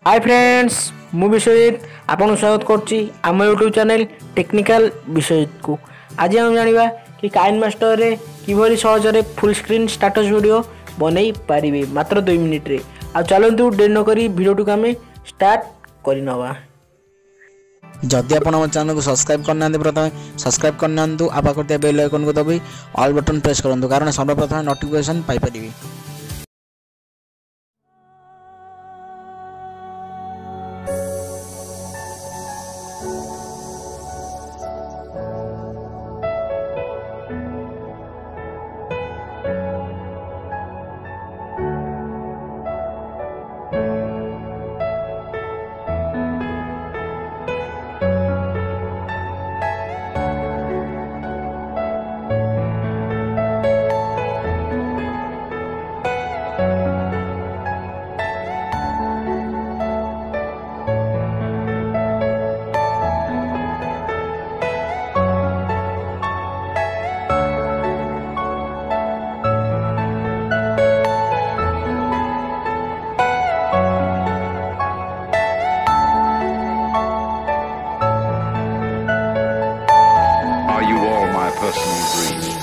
Hi friends मु विश्वजित आपन स्वागत करछि आम यूट्यूब चैनल टेक्निकल विश्वजित को। आज हम जानिबा कि काइनमास्टर रे किभली सहज रे फुल स्क्रीन स्टेटस वीडियो बनै पारिबे मात्र 2 मिनिट रे। आ चलंतु देर न करी वीडियो टू कामे स्टार्ट करिनवा। जदि आप चैनल को सब्सक्राइब करना प्रथम सब्सक्राइब करना आबा करते बेल आइकन को दबी ऑल बटन प्रेस करंतु कारण सर्वप्रथम नोटिफिकेशन पाई परिबे। Are you all my personal dreams?